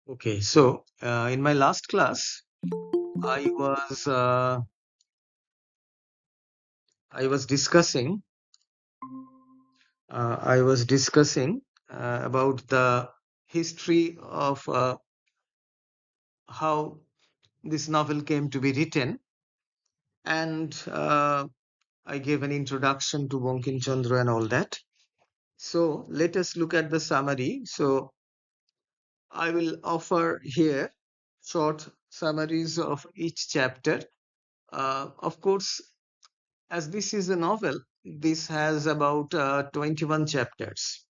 Okay, so in my last class, I was uh, I was discussing about the history of how this novel came to be written, and I gave an introduction to Bankim Chandra and all that. So let us look at the summary. So I will offer here short summaries of each chapter. Of course, as this is a novel, this has about 21 chapters,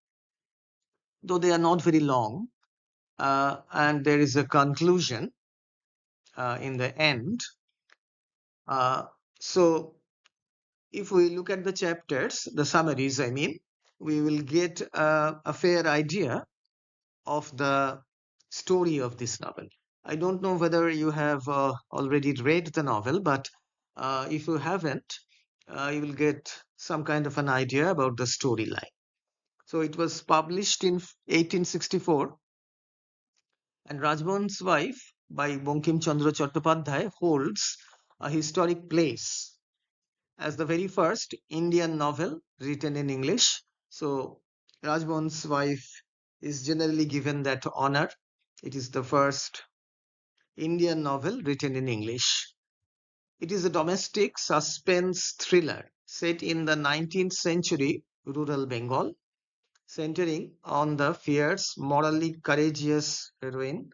though they are not very long, and there is a conclusion in the end. Uh, so, if we look at the chapters, the summaries, I mean, we will get a fair idea of the story of this novel. I don't know whether you have already read the novel, but if you haven't, you will get some kind of an idea about the storyline. So it was published in 1864, and Rajmohan's Wife by Bankim Chandra Chattopadhyay holds a historic place as the very first Indian novel written in English. So Rajmohan's Wife is generally given that honor. It is the first Indian novel written in English. It is a domestic suspense thriller set in the 19th century rural Bengal, centering on the fierce, morally courageous heroine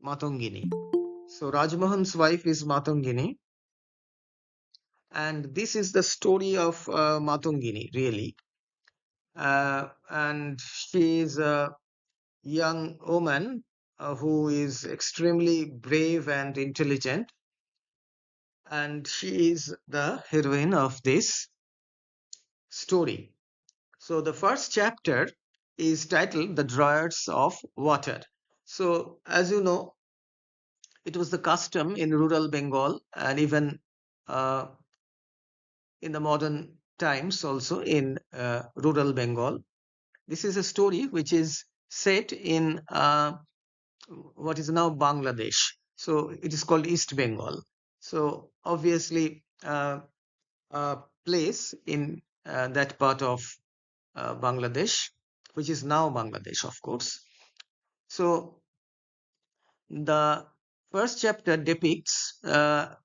Matangini. So Rajmohan's wife is Matangini, and this is the story of Matangini, really. And she is a young woman who is extremely brave and intelligent, and she is the heroine of this story. So the first chapter is titled The Drawers of Water. So, as you know, it was the custom in rural Bengal and even uh, in the modern times also in rural Bengal. This is a story which is set in what is now Bangladesh. So it is called East Bengal. So obviously, a place in that part of Bangladesh, which is now Bangladesh, of course. So the first chapter depicts the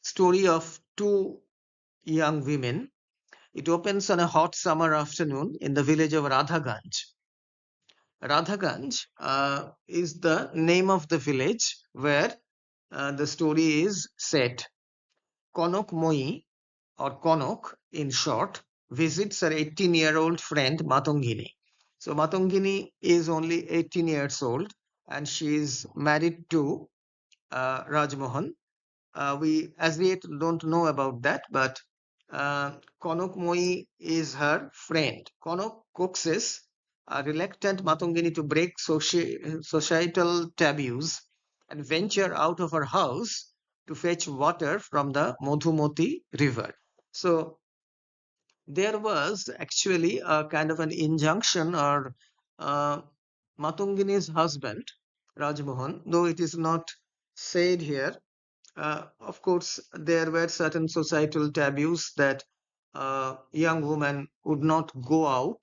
story of two young women. It opens on a hot summer afternoon in the village of Radhaganj. Radhaganj is the name of the village where the story is set. Konok Moi, or Konok in short, visits her 18-year-old friend Matangini. So Matangini is only 18 years old and she is married to Rajmohan. We as yet don't know about that, but Konok Moi is her friend. Konok coaxes a reluctant Matangini to break societal taboos and venture out of her house to fetch water from the Madhumati river. So there was actually a kind of an injunction, or uh, Matungini's husband, Rajmohan, though it is not said here. Of course, there were certain societal taboos that young woman would not go out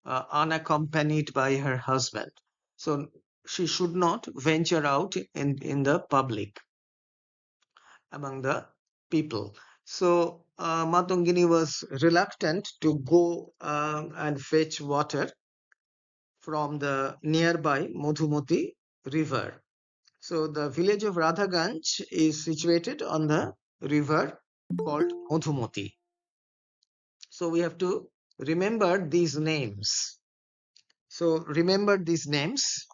unaccompanied by her husband. So she should not venture out in the public among the people. So Matungini was reluctant to go and fetch water from the nearby Madhumati river. So the village of Radhaganj is situated on the river called Madhumati. So we have to remember these names. So remember these names.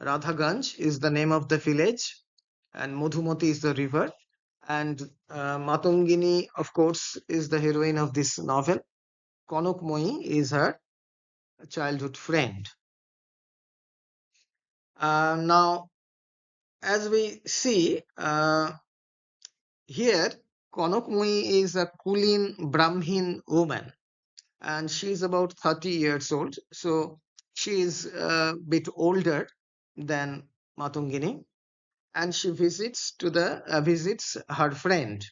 Radhaganj is the name of the village and Madhumati is the river. And Matangini, of course, is the heroine of this novel. Konok Moi is her childhood friend. Now, as we see here, Konok Moi is a Kulin Brahmin woman and she's about 30 years old. So She is a bit older than Matungini, and she visits her friend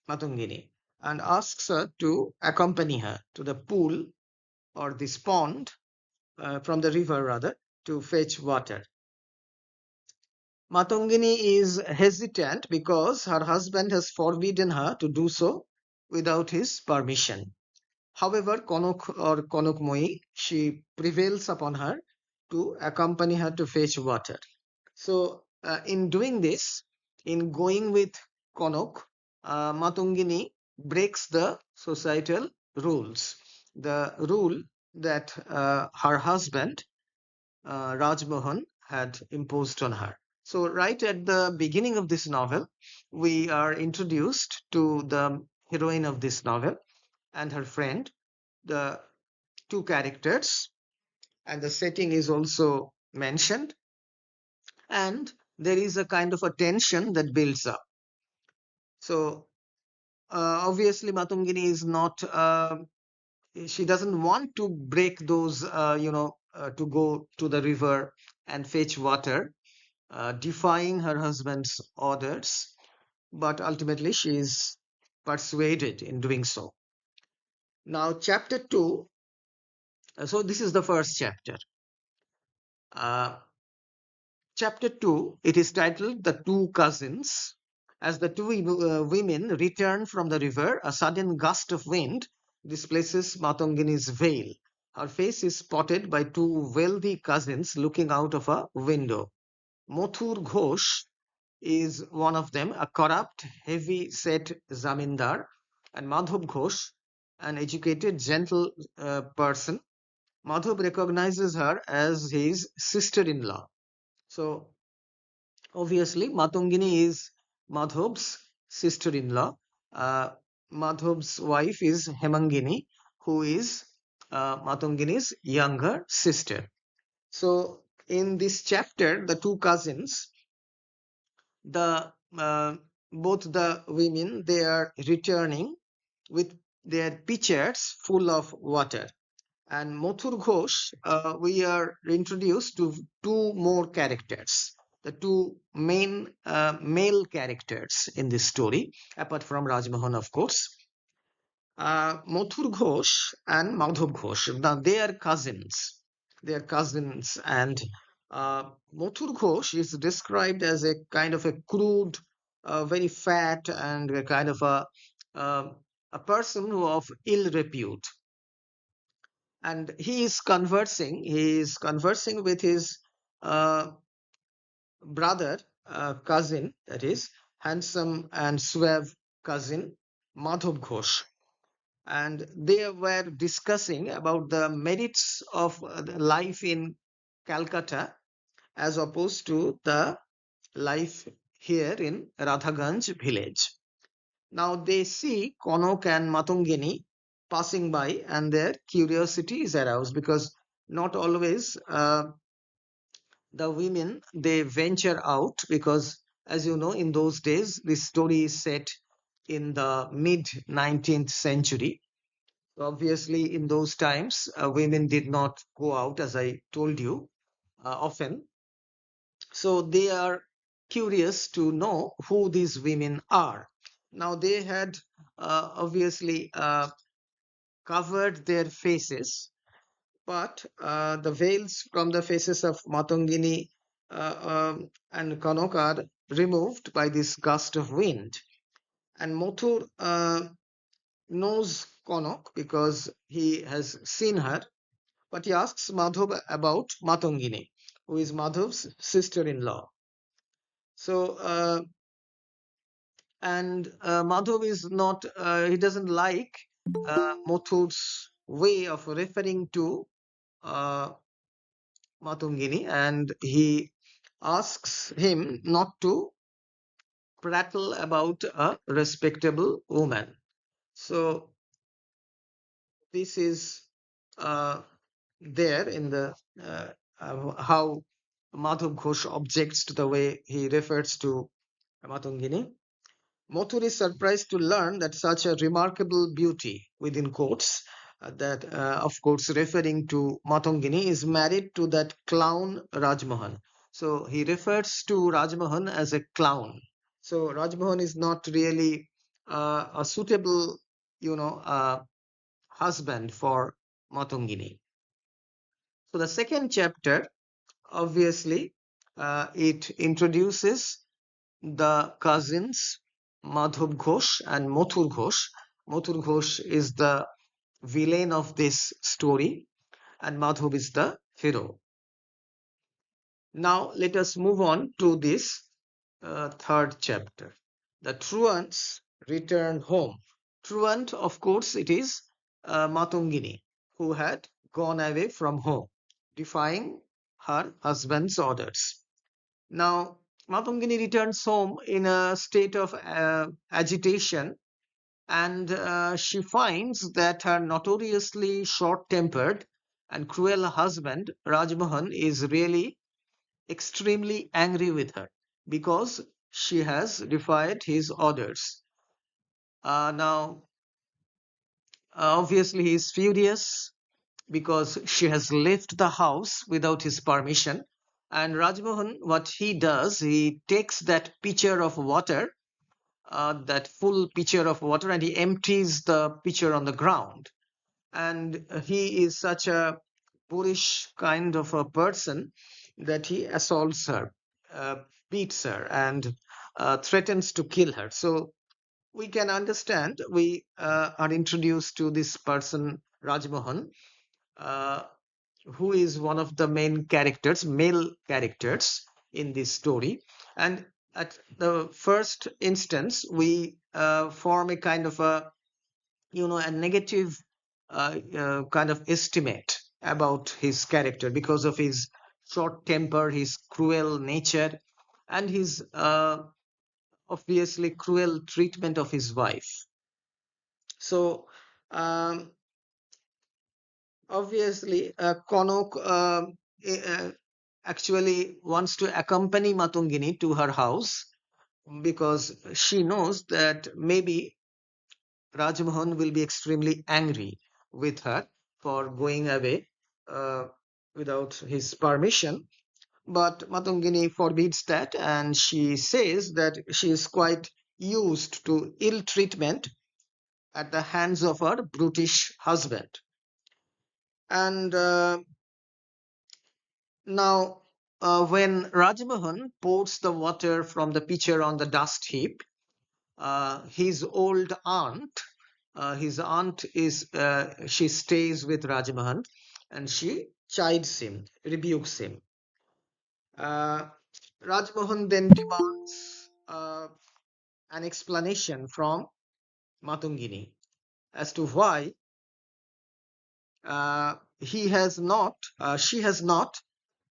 Matungini and asks her to accompany her to the pool or this pond, from the river rather, to fetch water. Matungini is hesitant because her husband has forbidden her to do so without his permission. However, Konokmoi, she prevails upon her to accompany her to fetch water. So, in doing this, in going with Konok, Matungini breaks the societal rules. The rule that her husband, Rajmohan, had imposed on her. So, right at the beginning of this novel, we are introduced to the heroine of this novel and her friend, the two characters, and the setting is also mentioned, and there is a kind of a tension that builds up. So obviously Matungini is not she doesn't want to break those to go to the river and fetch water, defying her husband's orders, but ultimately she is persuaded in doing so. Now chapter 2, so this is the first chapter. Chapter 2, it is titled The Two Cousins. As the two women return from the river, a sudden gust of wind displaces Matongini's veil. Her face is spotted by two wealthy cousins looking out of a window. Mothur Ghosh is one of them, a corrupt, heavy-set zamindar, and Madhav Ghosh, an educated, gentle person. Madhav recognizes her as his sister-in-law. So obviously, Matungini is Madhob's sister-in-law. Uh, Madhob's wife is Hemangini, who is Matungini's younger sister. So in this chapter, the two cousins, the both the women, they are returning with their pitchers full of water. And Mothur Ghosh, we are introduced to two more characters, the two main male characters in this story, apart from Rajmohan, of course. Mothur Ghosh and Madhav Ghosh. Now they are cousins. They are cousins, and Mothur Ghosh is described as a kind of a crude, very fat, and a kind of uh, a person who of ill repute, and he is conversing with his uh, brother, cousin, that is handsome and suave cousin Madhav Ghosh, and they were discussing about the merits of the life in Calcutta as opposed to the life here in Radhaganj village. Now they see Konok and Matungini passing by, and their curiosity is aroused because not always the women, they venture out, because as you know, in those days this story is set in the mid 19th century. So obviously in those times women did not go out, as I told you, often. So they are curious to know who these women are. Now they had obviously covered their faces, but the veils from the faces of Matungini and Kanok are removed by this gust of wind. And Mothur knows Konok because he has seen her, but he asks Madhav about Matungini, who is Madhav's sister-in-law. So, Madhav is not, he doesn't like Mothur's way of referring to uh, Matungini, and he asks him not to prattle about a respectable woman. So this is uh, there in the how Madhav Ghosh objects to the way he refers to Matungini. Mothur is surprised to learn that such a remarkable beauty, within quotes, that, of course, referring to Matangini, is married to that clown Rajmohan. So he refers to Rajmohan as a clown. So Rajmohan is not really a suitable, husband for Matangini. So the second chapter, obviously, it introduces the cousins Madhav Ghosh and Mathur Ghosh. Mathur Ghosh is the villain of this story, and Madhav is the hero. Now let us move on to this third chapter. The truants return home. Truant, of course, it is Matangini, who had gone away from home, defying her husband's orders. Now, Matangini returns home in a state of agitation, and she finds that her notoriously short-tempered and cruel husband, Rajmohan, is really extremely angry with her because she has defied his orders. Now, obviously, he is furious because she has left the house without his permission. And Rajmohan, what he does, he takes that pitcher of water, that full pitcher of water, and he empties the pitcher on the ground. And he is such a boorish kind of a person that he assaults her, uh, beats her, and threatens to kill her. So we can understand, we are introduced to this person, Rajmohan, uh, who is one of the main characters, male characters in this story. And at the first instance, we form a kind of a negative kind of estimate about his character because of his short temper, his cruel nature, and his obviously cruel treatment of his wife. So, um, obviously, Konok actually wants to accompany Matungini to her house because she knows that maybe Rajmohan will be extremely angry with her for going away uh, without his permission. But Matungini forbids that, and she says that she is quite used to ill treatment at the hands of her brutish husband. And now, when Rajmohan pours the water from the pitcher on the dust heap, his old aunt, his aunt is, she stays with Rajmohan, and she chides him, rebukes him. Rajmohan then demands an explanation from Matungini as to why she has not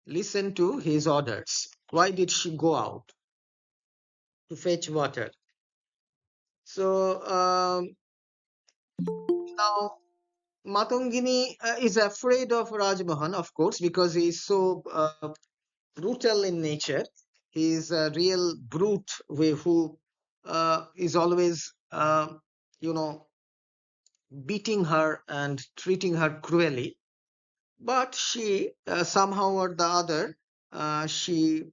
listened to his orders. Why did she go out to fetch water? So now Matungini is afraid of Rajmohan, of course, because he is so brutal in nature. He is a real brute who is always, beating her and treating her cruelly. But she, somehow or the other, she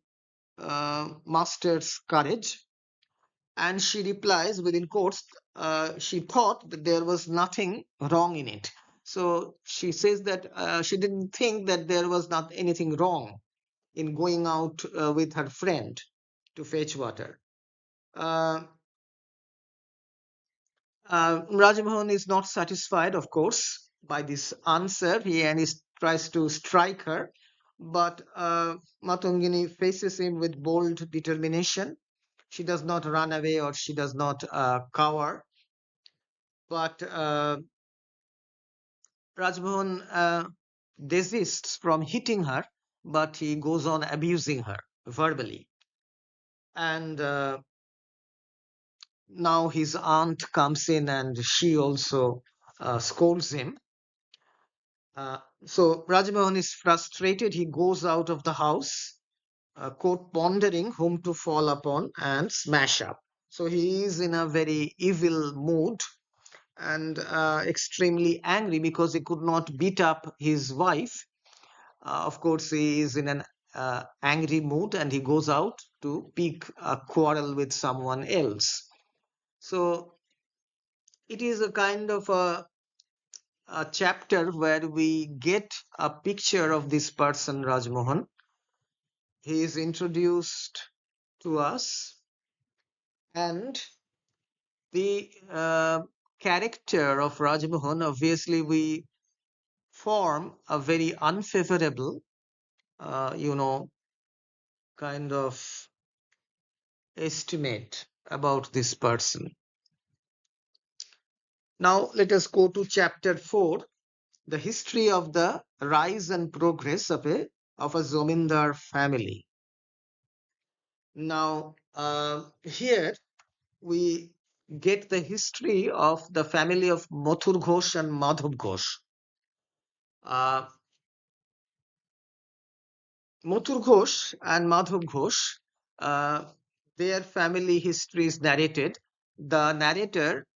masters courage, and she replies within quotes, she thought that there was nothing wrong in it. So she says that she didn't think that there was not anything wrong in going out with her friend to fetch water. Uh, Rajmohan is not satisfied, of course, by this answer. He tries to strike her, but Matungini faces him with bold determination. She does not run away or she does not cower, but Rajmohan desists from hitting her, but he goes on abusing her verbally. And now his aunt comes in and she also scolds him. So Rajmohan is frustrated. He goes out of the house, quote, pondering whom to fall upon and smash up. So he is in a very evil mood, and extremely angry because he could not beat up his wife. Of course, he is in an angry mood and he goes out to pick a quarrel with someone else. So it is a kind of a chapter where we get a picture of this person, Rajmohan. He is introduced to us, and the character of Rajmohan, obviously, we form a very unfavorable, kind of estimate about this person. Now, let us go to chapter 4, the history of the rise and progress of a Zamindar family. Now, here we get the history of the family of Mathur Ghosh and Madhav Ghosh. Mathur Ghosh and Madhav Ghosh, their family history is narrated. The narrator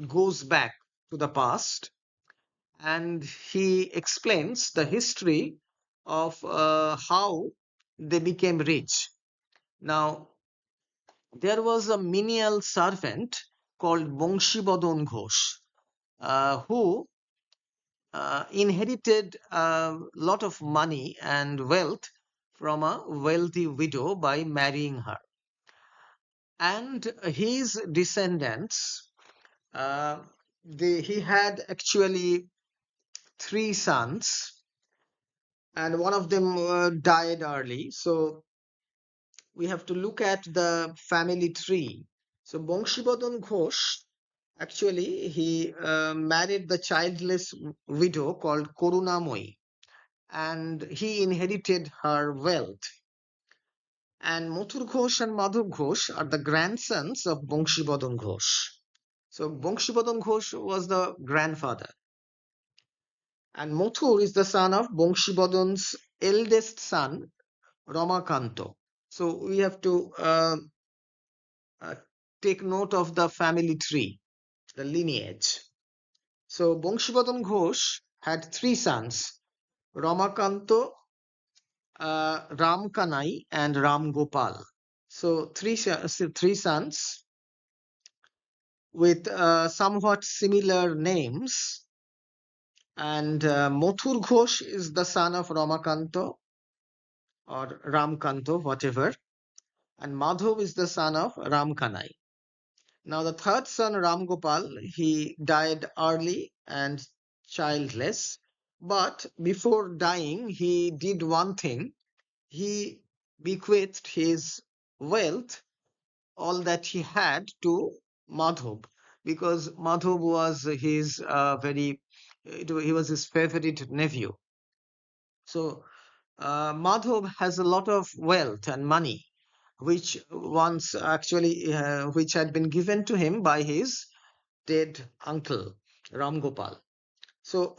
goes back to the past and he explains the history of how they became rich. Now, there was a menial servant called Bongshibodon Ghosh, who inherited a lot of money and wealth from a wealthy widow by marrying her. And his descendants, he had actually 3 sons, and one of them died early. So we have to look at the family tree. So Bongshibodon Ghosh, actually, he married the childless widow called Korunamoyi, and he inherited her wealth. And Mathur Ghosh and Madhav Ghosh are the grandsons of Bongshibodon Ghosh. So Bongshibodon Ghosh was the grandfather. And Mathur is the son of Bongshibodon's eldest son, Ramakanto. So we have to uh, take note of the family tree, the lineage. So Bongshibodon Ghosh had 3 sons, Ramakanto, Ramkanai, and Ram Gopal. So three sons with somewhat similar names. And Mathur Ghosh is the son of Ramakanto or Ramkanto, whatever. And Madhav is the son of Ramkanai. Now the third son, Ram Gopal, he died early and childless. But before dying, he did one thing. He bequeathed his wealth, all that he had, to Madhav, because Madhav was his he was his favorite nephew. So Madhav has a lot of wealth and money, which once actually which had been given to him by his dead uncle Ram Gopal. So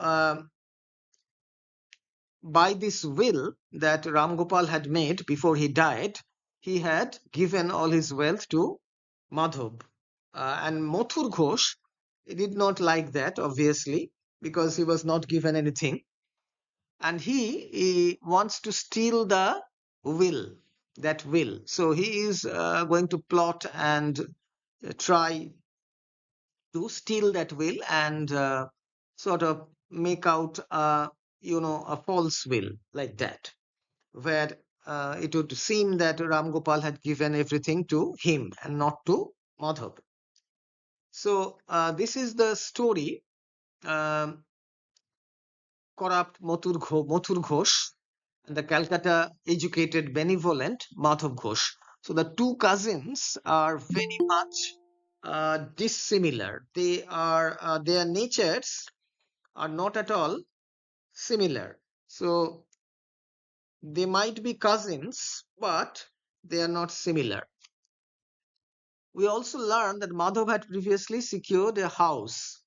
by this will that Ram Gopal had made before he died, he had given all his wealth to Madhav. And Mathur Ghosh, he did not like that, obviously, because he was not given anything. And he wants to steal the will, that will. So he is going to plot and try to steal that will and sort of make out a false will like that, where it would seem that Ram Gopal had given everything to him and not to Madhav. So this is the story. um, Corrupt Mathur Ghosh and the Calcutta educated benevolent Madhav Ghosh. So the two cousins are very much dissimilar. Their natures are not at all similar. So they might be cousins, but they are not similar. We also learned that Madhav had previously secured a house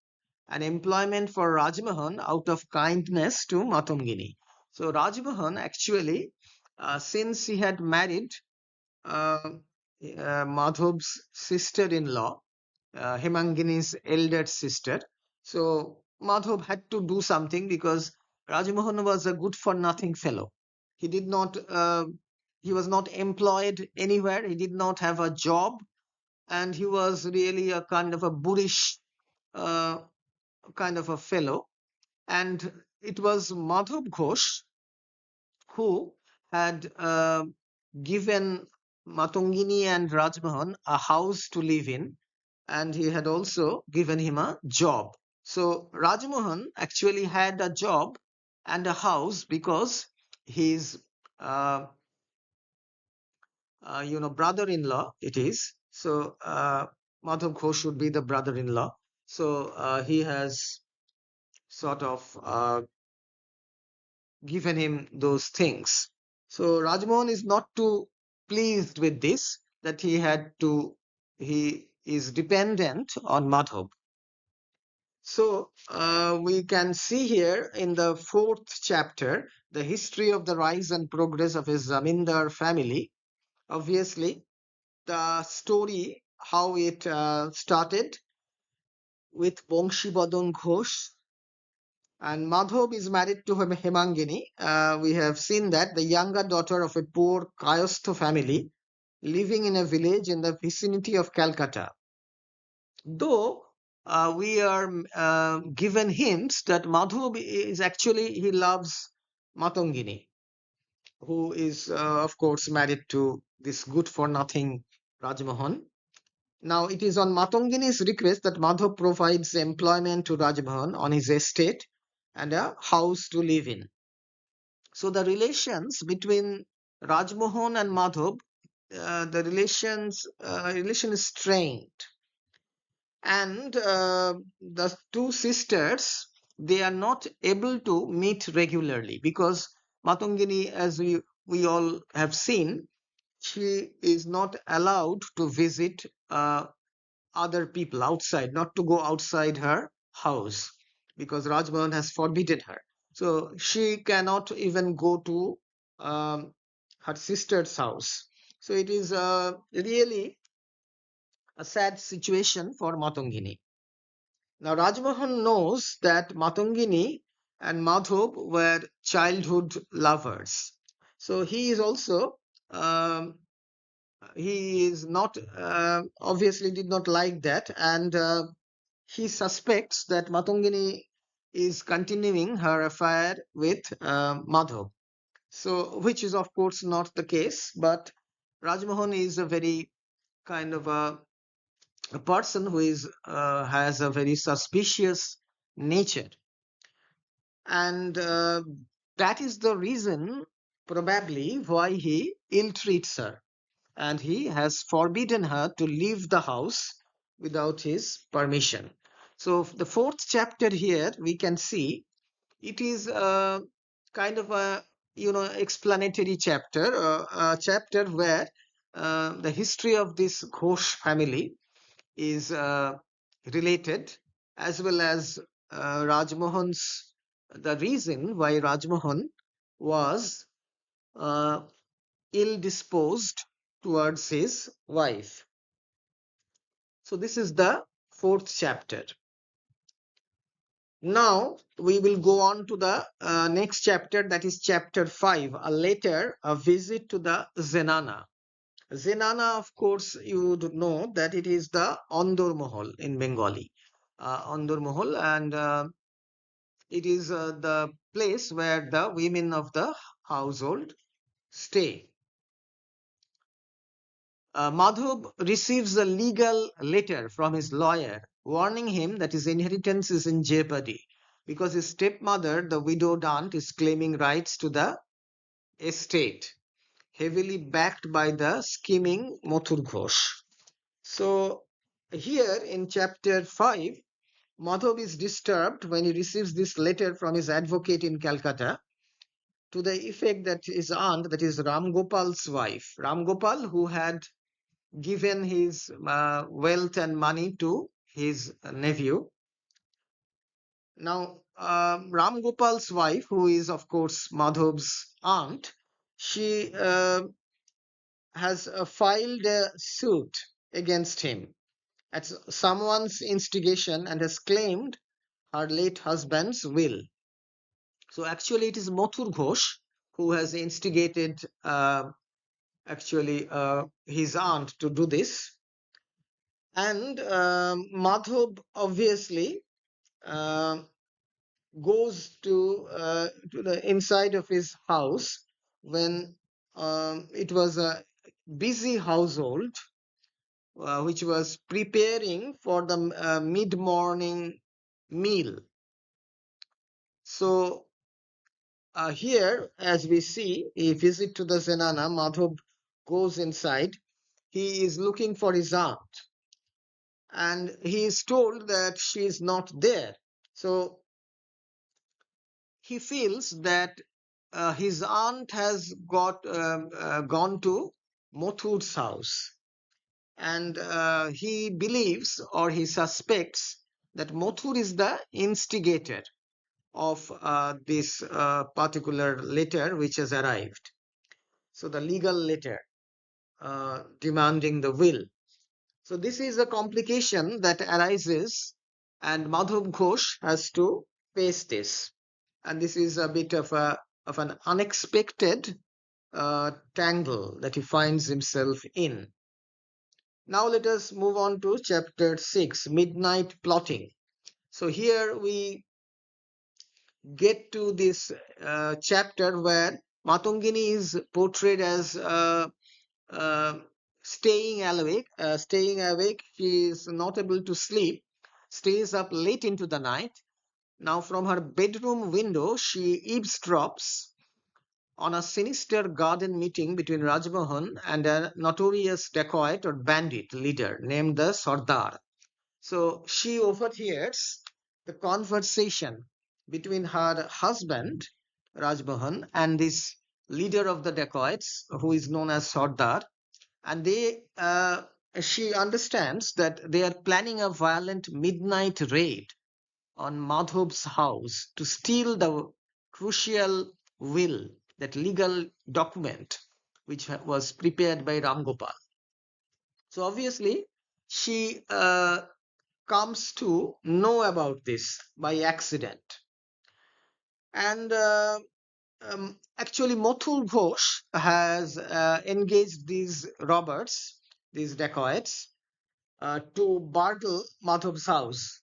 and employment for Rajmohan out of kindness to Matangini. So Rajmohan actually, since he had married Madhav's sister-in-law, Hemangini's elder sister. So Madhav had to do something because Rajmohan was a good for nothing fellow. He did not, he was not employed anywhere. He did not have a job, and he was really a kind of a boorish uh, kind of a fellow. And it was Madhav Ghosh who had given Matongini and Rajmohan a house to live in, and he had also given him a job. So Rajmohan actually had a job and a house because his uh, brother-in-law it is. So Madhav Ghosh should be the brother-in-law. So he has sort of given him those things. So Rajmohan is not too pleased with this, that he is dependent on Madhav. So we can see here in the 4th chapter the history of the rise and progress of his Zamindar family. Obviously, the story, how it started with Bongshi Badan Ghosh, and Madhav is married to Hemangini. We have seen that the younger daughter of a poor Kayastha family living in a village in the vicinity of Calcutta. Though we are given hints that Madhav is actually, he loves Matangini, who is, of course, married to this good for nothing Rajmohan. Now, it is on Matangini's request that Madhav provides employment to Rajmohan on his estate and a house to live in. So the relations between Rajmohan and Madhav, the relation is strained, and the two sisters, they are not able to meet regularly because Matangini, as we all have seen, she is not allowed to visit other people outside, not to go outside her house because Rajmohan has forbidden her. So she cannot even go to her sister's house. So it is really a sad situation for Matangini. Now Rajmohan knows that Matangini and Madhav were childhood lovers. So he is also he is not obviously did not like that, and he suspects that Matangini is continuing her affair with Madhav. So, which is of course not the case, but Rajmohan is a very kind of a person who is has a very suspicious nature, and that is the reason probably why he ill-treats her, and he has forbidden her to leave the house without his permission. So the 4th chapter here we can see it is a kind of a explanatory chapter, a chapter where the history of this Ghosh family is related, as well as Rajmohan's, the reason why Rajmohan was uh, ill disposed towards his wife. So this is the 4th chapter. Now we will go on to the next chapter, that is chapter 5, a letter, a visit to the Zenana. Zenana, of course, you would know that it is the Andor Mahal in Bengali. Andor Mahal, and it is the place where the women of the household stay. Madhav receives a legal letter from his lawyer warning him that his inheritance is in jeopardy because his stepmother, the widowed aunt, is claiming rights to the estate, heavily backed by the scheming Mathur Ghosh. So here in chapter 5, Madhav is disturbed when he receives this letter from his advocate in Calcutta, to the effect that his aunt, that is Ram Gopal's wife, Ram Gopal, who had given his wealth and money to his nephew. Now, Ram Gopal's wife, who is of course Madhav's aunt, she has filed a suit against him. at someone's instigation and has claimed her late husband's will. So actually, it is Mathur Ghosh who has instigated his aunt to do this, and Madhub obviously uh, goes to the inside of his house when it was a busy household which was preparing for the mid-morning meal. So here, as we see, a visit to the Zenana, Madhub goes inside. He is looking for his aunt, and he is told that she is not there. So he feels that his aunt has gone to Mothur's house, and he believes or he suspects that Mothur is the instigator of this particular letter which has arrived. So the legal letter demanding the will. So this is a complication that arises, and Madhav Ghosh has to face this. And this is a bit of an unexpected tangle that he finds himself in. Now let us move on to chapter 6, Midnight Plotting. So here we get to this chapter where Matungini is portrayed as uh, staying awake. She is not able to sleep, stays up late into the night. Now, from her bedroom window, she eavesdrops on a sinister garden meeting between Rajmohan and a notorious dacoit or bandit leader named the Sardar. So she overhears the conversation between her husband, Rajmohan, and this leader of the dacoits, who is known as Sardar. And she understands that they are planning a violent midnight raid on Madhub's house to steal the crucial will, that legal document which was prepared by Ram Gopal. So obviously, she comes to know about this by accident. And actually, Mathur Ghosh has engaged these robbers, these dacoits, to burgle Madhav's house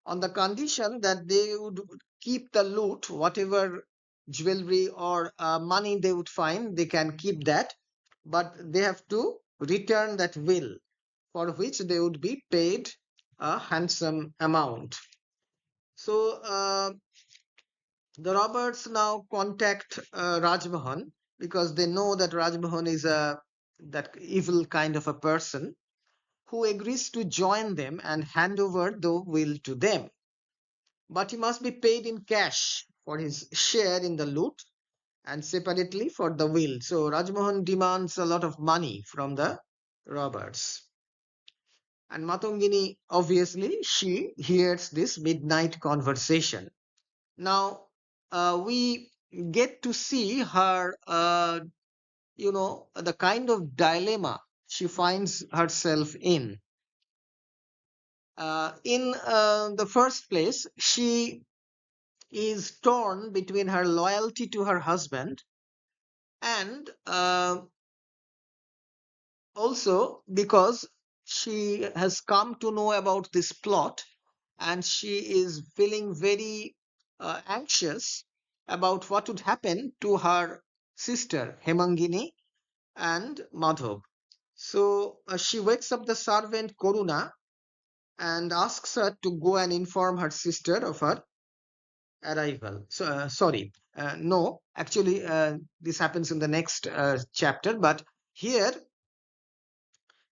on the condition that they would keep the loot, whatever jewelry or money they would find, they can keep that, but they have to return that will, for which they would be paid a handsome amount. So the robbers now contact Rajmohan because they know that Rajmohan is that evil kind of a person, who agrees to join them and hand over the will to them. But he must be paid in cash for his share in the loot and separately for the will. So Rajmohan demands a lot of money from the robbers. And Matungini, obviously, she hears this midnight conversation. Now, we get to see her, the kind of dilemma she finds herself in. In the first place, she is torn between her loyalty to her husband and also because she has come to know about this plot, and she is feeling very anxious about what would happen to her sister Hemangini and Madhav. So she wakes up the servant Koruna and asks her to go and inform her sister of her arrival. So sorry, no, actually this happens in the next chapter, but here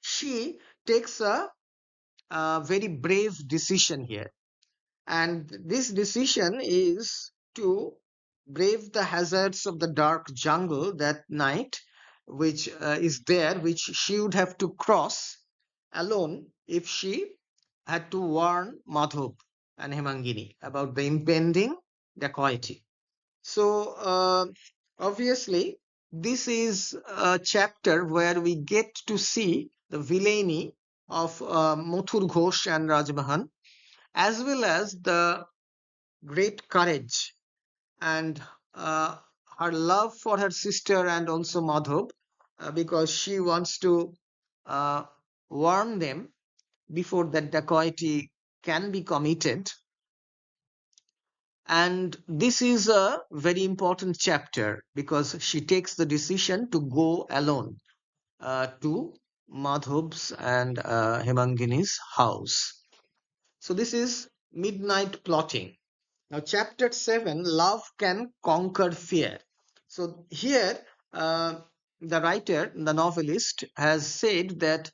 she takes a very brave decision here, and this decision is to brave the hazards of the dark jungle that night, which is there, which she would have to cross alone if she had to warn Madhub and Hemangini about the impending dacoity. So obviously, this is a chapter where we get to see the villainy of Mathur Ghosh and Rajmohan, as well as the great courage and uh, her love for her sister and also Madhav, because she wants to uh, warn them before that dacoity can be committed. And this is a very important chapter because she takes the decision to go alone to Madhav's and Hemangini's house. So this is midnight plotting. Now, chapter 7, Love Can Conquer Fear. So here, the writer, the novelist, has said that,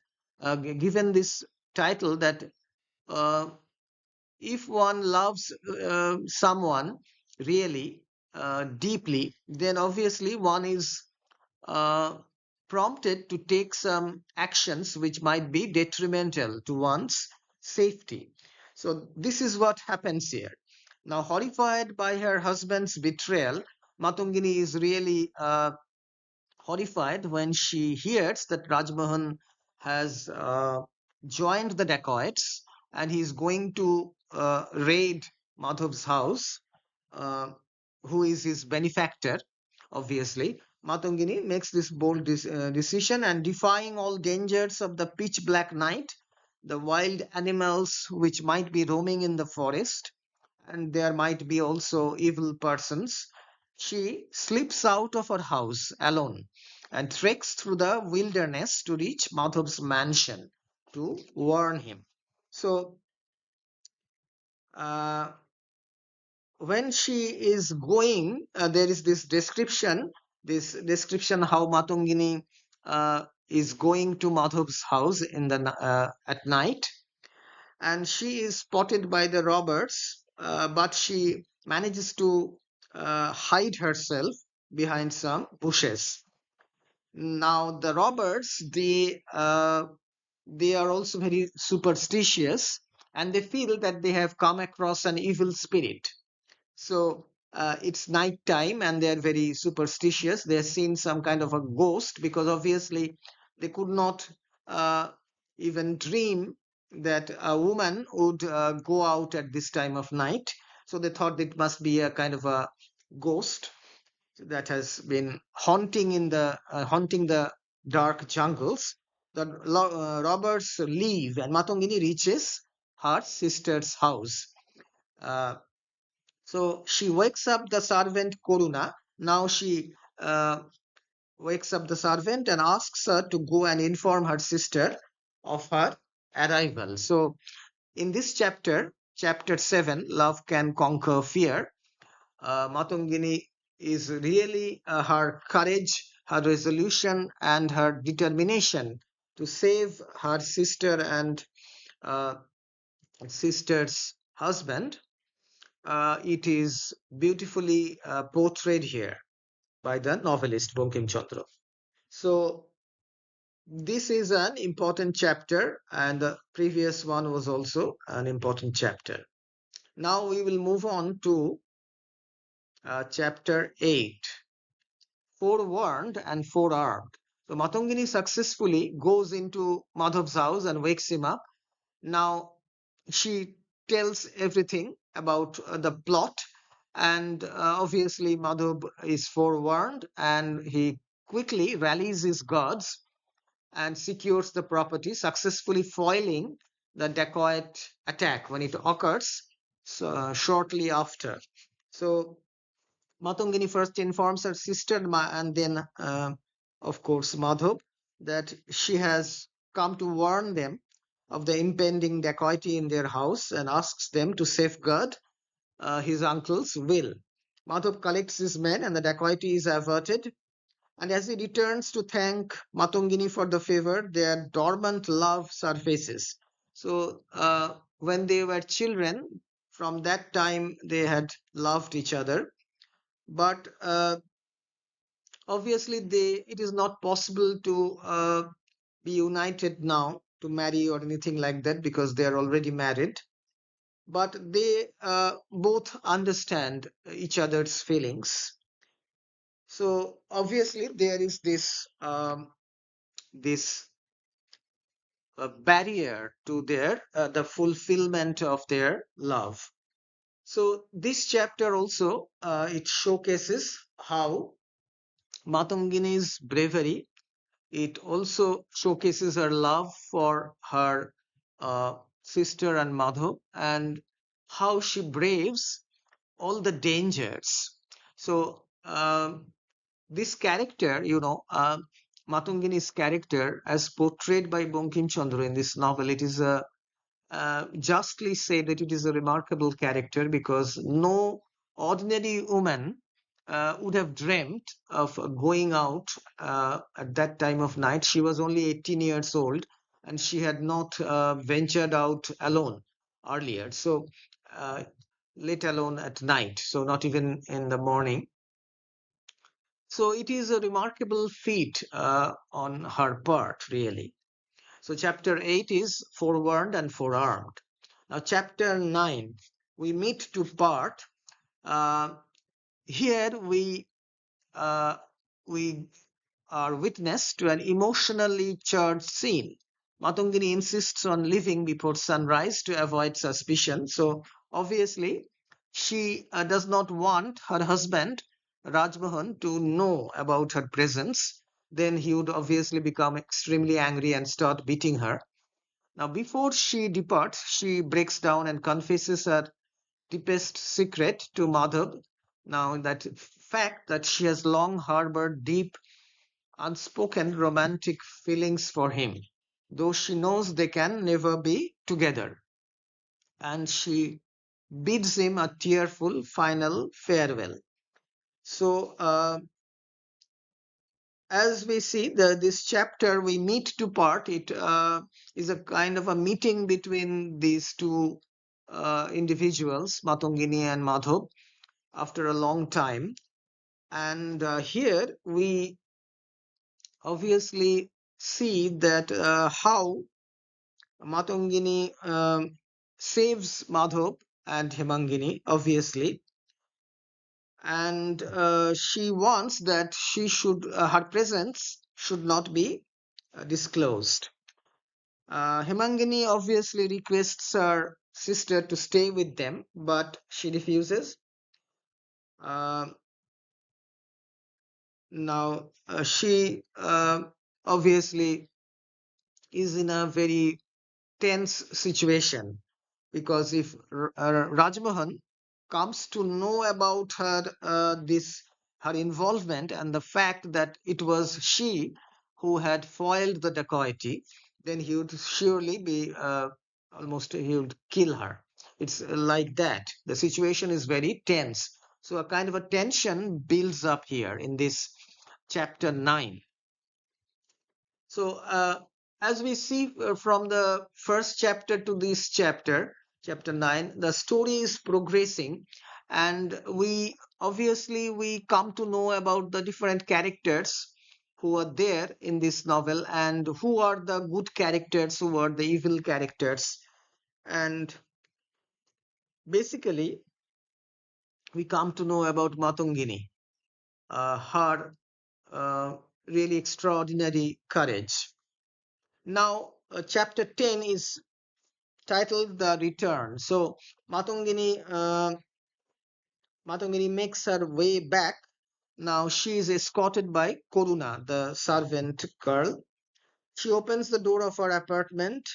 given this title, that uh, if one loves someone really deeply, then obviously one is uh, prompted to take some actions which might be detrimental to one's safety. So, this is what happens here. Now, horrified by her husband's betrayal, Matungini is really horrified when she hears that Rajmohan has joined the dacoits and he's going to raid Madhav's house, uh, who is his benefactor, obviously. Matungini makes this bold decision, and defying all dangers of the pitch black night, the wild animals which might be roaming in the forest, and there might be also evil persons, she slips out of her house alone and treks through the wilderness to reach Madhav's mansion to warn him. So, uh, when she is going, there is this description how Matungini is going to Madhav's house at night, and she is spotted by the robbers, but she manages to hide herself behind some bushes. Now the robbers, they are also very superstitious, and they feel that they have come across an evil spirit. So it's night time and they're very superstitious. They're seen some kind of a ghost because obviously they could not uh, even dream that a woman would go out at this time of night. So they thought it must be a kind of a ghost that has been haunting the dark jungles. The robbers leave and Matongini reaches her sister's house. Uh, so she wakes up the servant Koruna. Now she wakes up the servant and asks her to go and inform her sister of her arrival. So in this chapter, chapter 7, Love Can Conquer Fear, Matungini is really her courage, her resolution, and her determination to save her sister and uh, sister's husband. It is beautifully portrayed here by the novelist Bankim Chandra. So this is an important chapter, and the previous one was also an important chapter. Now we will move on to chapter 8, Forewarned and Forearmed. So Matangini successfully goes into Madhav's house and wakes him up. Now she tells everything about the plot, and obviously Madhav is forewarned and he quickly rallies his guards and secures the property, successfully foiling the dacoit attack when it occurs shortly after. So Matungini first informs her sister and then, of course, Madhav, that she has come to warn them of the impending dacoity in their house and asks them to safeguard his uncle's will. Madhav collects his men and the dacoity is averted. And as he returns to thank Matungini for the favor, their dormant love surfaces. So when they were children, from that time they had loved each other. But obviously it is not possible to be united now to marry or anything like that because they are already married, but they both understand each other's feelings. So obviously there is this a barrier to their the fulfillment of their love. So this chapter also it showcases how Matangini's bravery. It also showcases her love for her sister and Madhav, and how she braves all the dangers. So this character, Matangini's character, as portrayed by Bankim Chandra in this novel, it is a justly say that it is a remarkable character, because no ordinary woman would have dreamt of going out at that time of night. She was only 18 years old, and she had not ventured out alone earlier. So, let alone at night, so not even in the morning. So, it is a remarkable feat on her part, really. So chapter 8 is forewarned and forearmed. Now chapter 9, we meet to part. Uh, Here uh, we are witness to an emotionally charged scene. Matangini insists on leaving before sunrise to avoid suspicion. So obviously she does not want her husband Rajmohan to know about her presence. Then he would obviously become extremely angry and start beating her. Now, before she departs, she breaks down and confesses her deepest secret to Madhav. Now, that fact that she has long harbored deep, unspoken romantic feelings for him, though she knows they can never be together. And she bids him a tearful final farewell. So, as we see this chapter, we meet to part. It is a kind of a meeting between these two individuals, Matangini and Madhav, after a long time. And here we obviously see that how Matangini saves Madhav and Hemangini, obviously, and she wants that her presence should not be disclosed. Hemangini obviously requests her sister to stay with them, but she refuses. Uh, Now, she obviously is in a very tense situation, because if Rajmohan comes to know about her involvement and the fact that it was she who had foiled the dacoity, then he would surely be almost he would kill her. It's like that. The situation is very tense. So a kind of a tension builds up here in this chapter 9. So, as we see from the first chapter to this chapter, chapter 9, the story is progressing, and we come to know about the different characters who are there in this novel, and who are the good characters, who are the evil characters. And basically, we come to know about Matungini, her uh, really extraordinary courage. Now, chapter 10 is titled The Return. So Matungini makes her way back. Now she is escorted by Koruna, the servant girl. She opens the door of her apartment,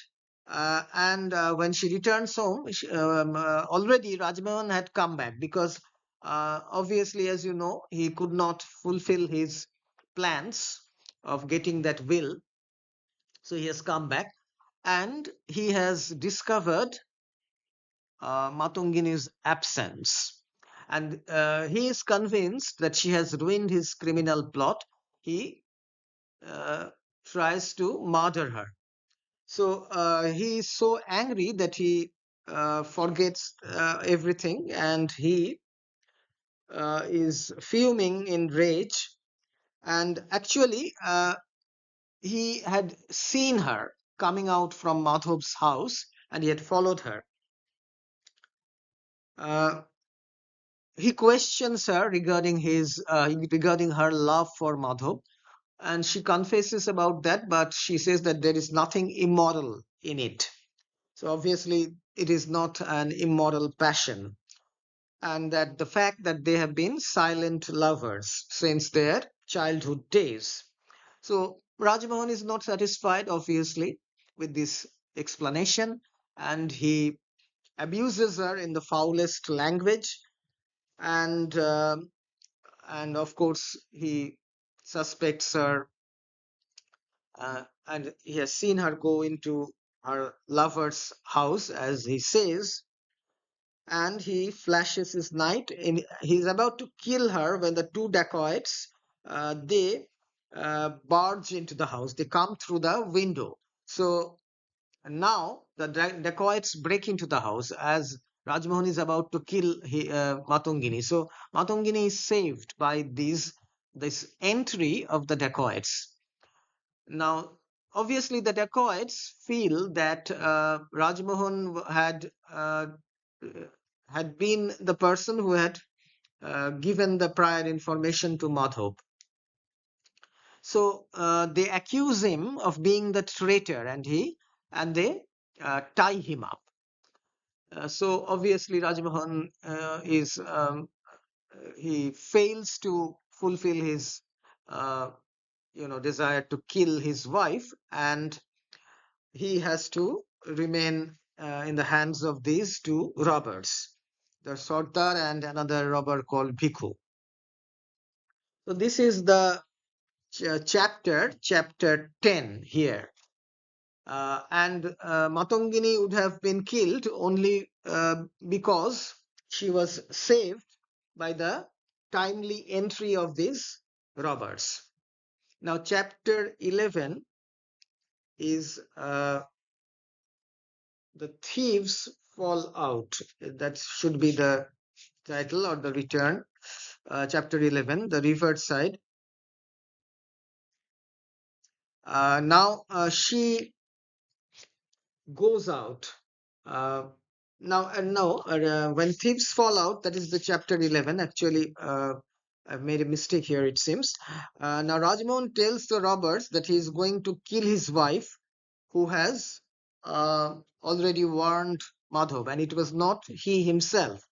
and when she returns home, already Rajmohan had come back, because obviously, as you know, he could not fulfill his plans of getting that will. So he has come back, and he has discovered Matungini's absence. And he is convinced that she has ruined his criminal plot. He uh, tries to murder her. So he is so angry that he forgets everything, and he is fuming in rage. And actually, he had seen her coming out from Madhav's house, and he had followed her. Uh, he questions her regarding her love for Madhav, and she confesses about that, but she says that there is nothing immoral in it. So obviously, it is not an immoral passion, and that the fact that they have been silent lovers since their childhood days. So Rajmohan is not satisfied, obviously, with this explanation, and he abuses her in the foulest language, and of course he suspects her, and he has seen her go into her lover's house, as he says, and he flashes his knife. He's about to kill her when the two dacoits they barge into the house. They come through the window. So now the dacoits break into the house as Rajmohan is about to kill Matungini. So Matungini is saved by this entry of the dacoits. Now, obviously, the dacoits feel that Rajmohan had been the person who had given the prior information to Madhov. So they accuse him of being the traitor, and they tie him up. So obviously, Rajmohan he fails to fulfill his desire to kill his wife, and he has to remain in the hands of these two robbers, the Sardar and another robber called Bhikkhu. So this is the chapter 10 here. And Matongini would have been killed only because she was saved by the timely entry of these robbers. Now, chapter 11 is the thieves fall out. That should be the title or the return. Chapter 11, the revert side. Now she goes out. When thieves fall out, that is the chapter 11. Actually, I've made a mistake here, it seems. Now Rajmohan tells the robbers that he is going to kill his wife, who has already warned Madhav, and it was not he himself.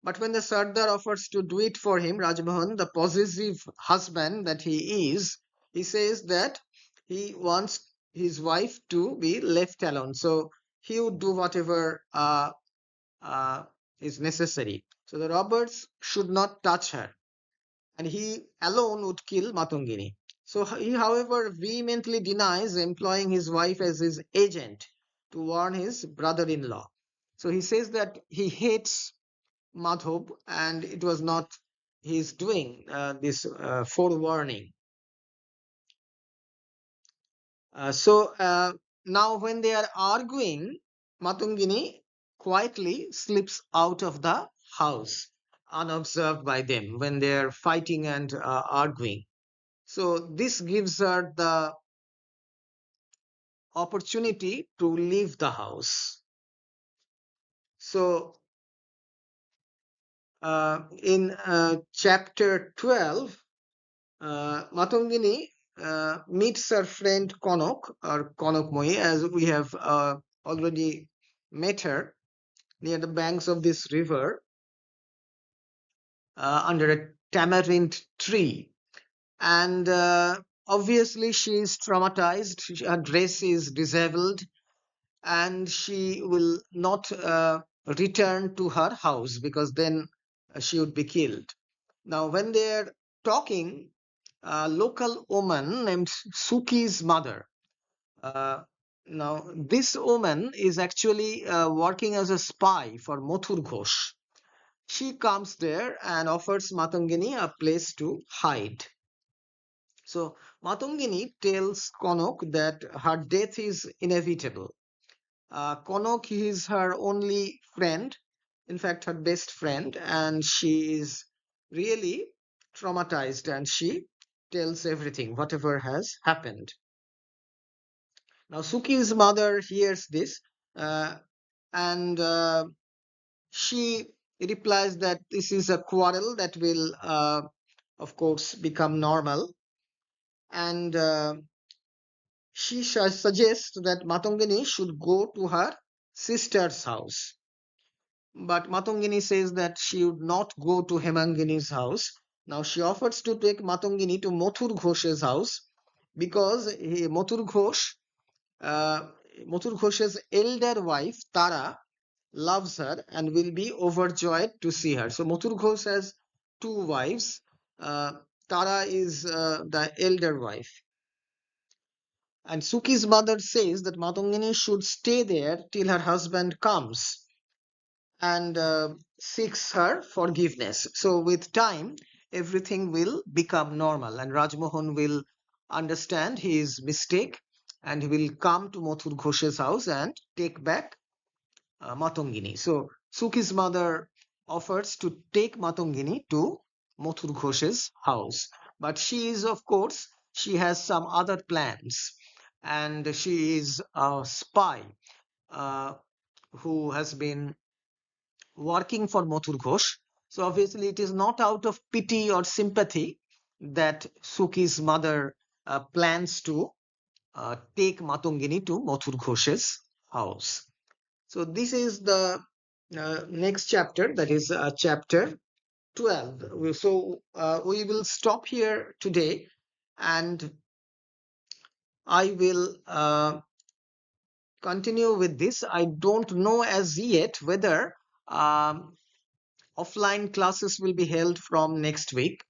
But when the Sardar offers to do it for him, Rajmohan, the possessive husband that he is, he says that he wants his wife to be left alone. So he would do whatever is necessary. So the robbers should not touch her, and he alone would kill Matungini. So he, however, vehemently denies employing his wife as his agent to warn his brother-in-law. So he says that he hates Madhub, and it was not his doing, this forewarning. So now when they are arguing, Matungini quietly slips out of the house unobserved by them when they are fighting and arguing. So this gives her the opportunity to leave the house. So in chapter 12, Matungini meets her friend Konok, or Konokmoi, as we have already met her near the banks of this river under a tamarind tree. And obviously she is traumatized, her dress is disabled, and she will not return to her house because then she would be killed. Now, when they're talking, a local woman named Suki's mother. Now, this woman is actually working as a spy for Mothur Ghosh. She comes there and offers Matungini a place to hide. So Matungini tells Konok that her death is inevitable. Konok is her only friend, in fact, her best friend, and she is really traumatized, and she tells everything, whatever has happened. Now, Suki's mother hears this, and she replies that this is a quarrel that will, of course, become normal. and she suggests that Matongini should go to her sister's house. But Matongini says that she would not go to Hemangini's house. Now she offers to take Matongini to Mothur Ghosh's house because uh, Mothur Ghosh's elder wife Tara loves her and will be overjoyed to see her. So Mothur Ghosh has two wives. Uh, Tara is the elder wife. And Suki's mother says that Matongini should stay there till her husband comes and seeks her forgiveness. So with time, everything will become normal and Rajmohan will understand his mistake and he will come to Mothur Ghosh's house and take back Matongini. So Suki's mother offers to take Matongini to Mothur Ghosh's house. But she is, of course, she has some other plans and she is a spy uh, who has been working for Mothur Ghosh. So obviously it is not out of pity or sympathy that Suki's mother plans to take Matongini to Mothur Ghosh's house. So this is the next chapter, that is chapter 12. So we will stop here today and I will continue with this. I don't know as yet whether offline classes will be held from next week